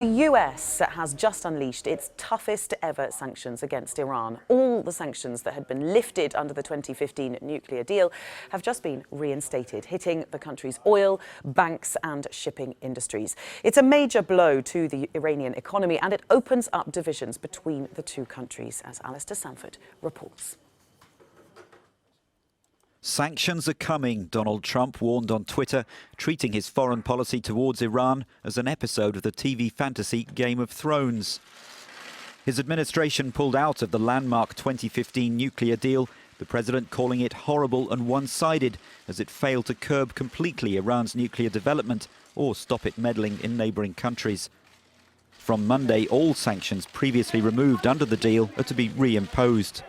The US has just unleashed its toughest ever sanctions against Iran. All the sanctions that had been lifted under the 2015 nuclear deal have just been reinstated, hitting the country's oil, banks and shipping industries. It's a major blow to the Iranian economy and it opens up divisions between the two countries, as Alistair Sanford reports. Sanctions are coming, Donald Trump warned on Twitter, treating his foreign policy towards Iran as an episode of the TV fantasy Game of Thrones. His administration pulled out of the landmark 2015 nuclear deal, the president calling it horrible and one-sided as it failed to curb completely Iran's nuclear development or stop it meddling in neighbouring countries. From Monday, all sanctions previously removed under the deal are to be reimposed.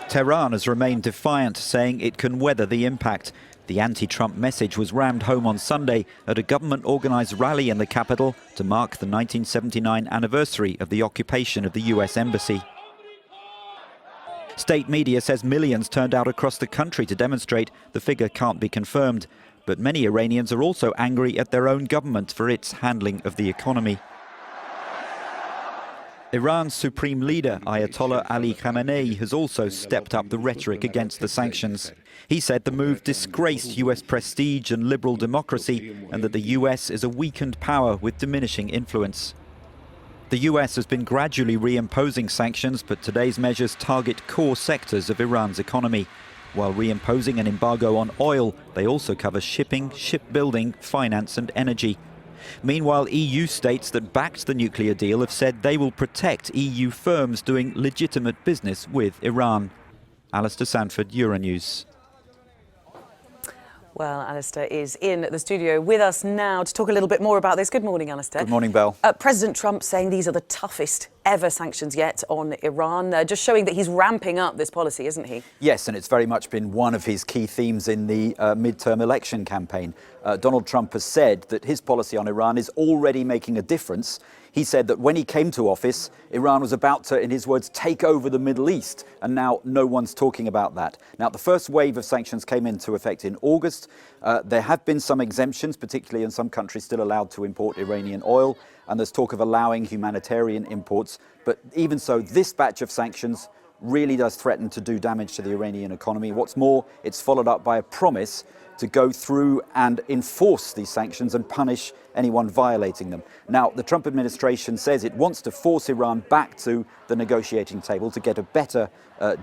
Tehran has remained defiant, saying it can weather the impact. The anti-Trump message was rammed home on Sunday at a government-organised rally in the capital to mark the 1979 anniversary of the occupation of the US Embassy. State media says millions turned out across the country to demonstrate. The figure can't be confirmed. But many Iranians are also angry at their own government for its handling of the economy. Iran's supreme leader, Ayatollah Ali Khamenei, has also stepped up the rhetoric against the sanctions. He said the move disgraced US prestige and liberal democracy and that the US is a weakened power with diminishing influence. The US has been gradually reimposing sanctions, but today's measures target core sectors of Iran's economy. While reimposing an embargo on oil, they also cover shipping, shipbuilding, finance and energy. Meanwhile, EU states that backed the nuclear deal have said they will protect EU firms doing legitimate business with Iran. Alistair Sanford, Euronews. Well, Alistair is in the studio with us now to talk a little bit more about this. Good morning, Alistair. Good morning, Belle. President Trump saying these are the toughest ever sanctions yet on Iran, just showing that he's ramping up this policy, isn't he? Yes, and it's very much been one of his key themes in the midterm election campaign. Donald Trump has said that his policy on Iran is already making a difference. He said that when he came to office, Iran was about to, in his words, take over the Middle East, and now no one's talking about that. Now, the first wave of sanctions came into effect in August. There have been some exemptions, particularly in some countries still allowed to import Iranian oil, and there's talk of allowing humanitarian imports. But even so, this batch of sanctions really does threaten to do damage to the Iranian economy. What's more, it's followed up by a promise to go through and enforce these sanctions and punish anyone violating them. Now, the Trump administration says it wants to force Iran back to the negotiating table to get a better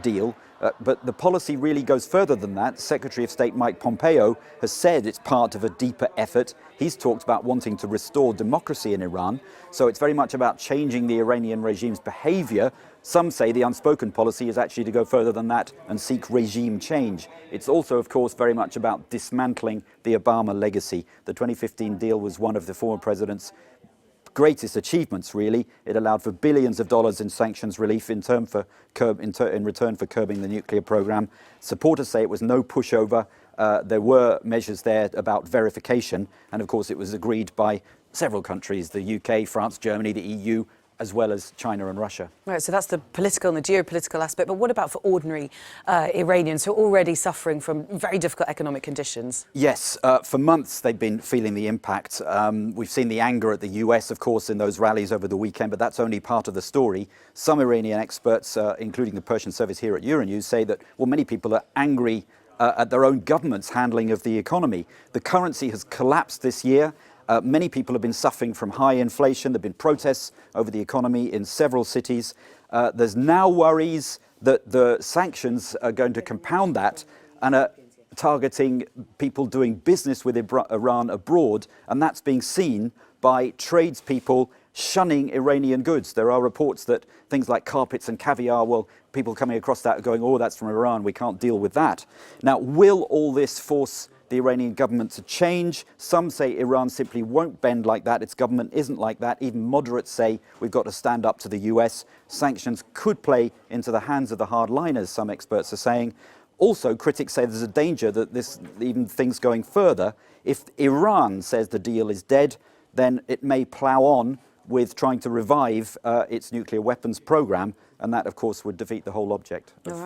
deal. But the policy really goes further than that. Secretary of State Mike Pompeo has said it's part of a deeper effort. He's talked about wanting to restore democracy in Iran. So it's very much about changing the Iranian regime's behavior. Some say the unspoken policy is actually to go further than that and seek regime change. It's also, of course, very much about dismantling the Obama legacy. The 2015 deal was one of the former president's greatest achievements, really. It allowed for billions of dollars in sanctions relief in return for curbing the nuclear program. Supporters say it was no pushover. There were measures there about verification, and of course it was agreed by several countries, the UK, France, Germany, the EU, as well as China and Russia. Right, so that's the political and the geopolitical aspect, but what about for ordinary Iranians who are already suffering from very difficult economic conditions? Yes, for months they've been feeling the impact. We've seen the anger at the US, of course, in those rallies over the weekend, but that's only part of the story. Some Iranian experts, including the Persian service here at Euronews, say that, well, many people are angry at their own government's handling of the economy. The currency has collapsed this year. Many people have been suffering from high inflation. There have been protests over the economy in several cities. There's now worries that the sanctions are going to compound that and are targeting people doing business with Iran abroad, and that's being seen by tradespeople shunning Iranian goods. There are reports that things like carpets and caviar, well, people coming across that are going, oh, that's from Iran, we can't deal with that. Now, will all this force the Iranian government to change? Some say Iran simply won't bend like that. Its government isn't like that. Even moderates say we've got to stand up to the US. Sanctions could play into the hands of the hardliners, some experts are saying. Also, critics say there's a danger that even things going further, if Iran says the deal is dead, then it may plough on with trying to revive its nuclear weapons program, and that, of course, would defeat the whole object of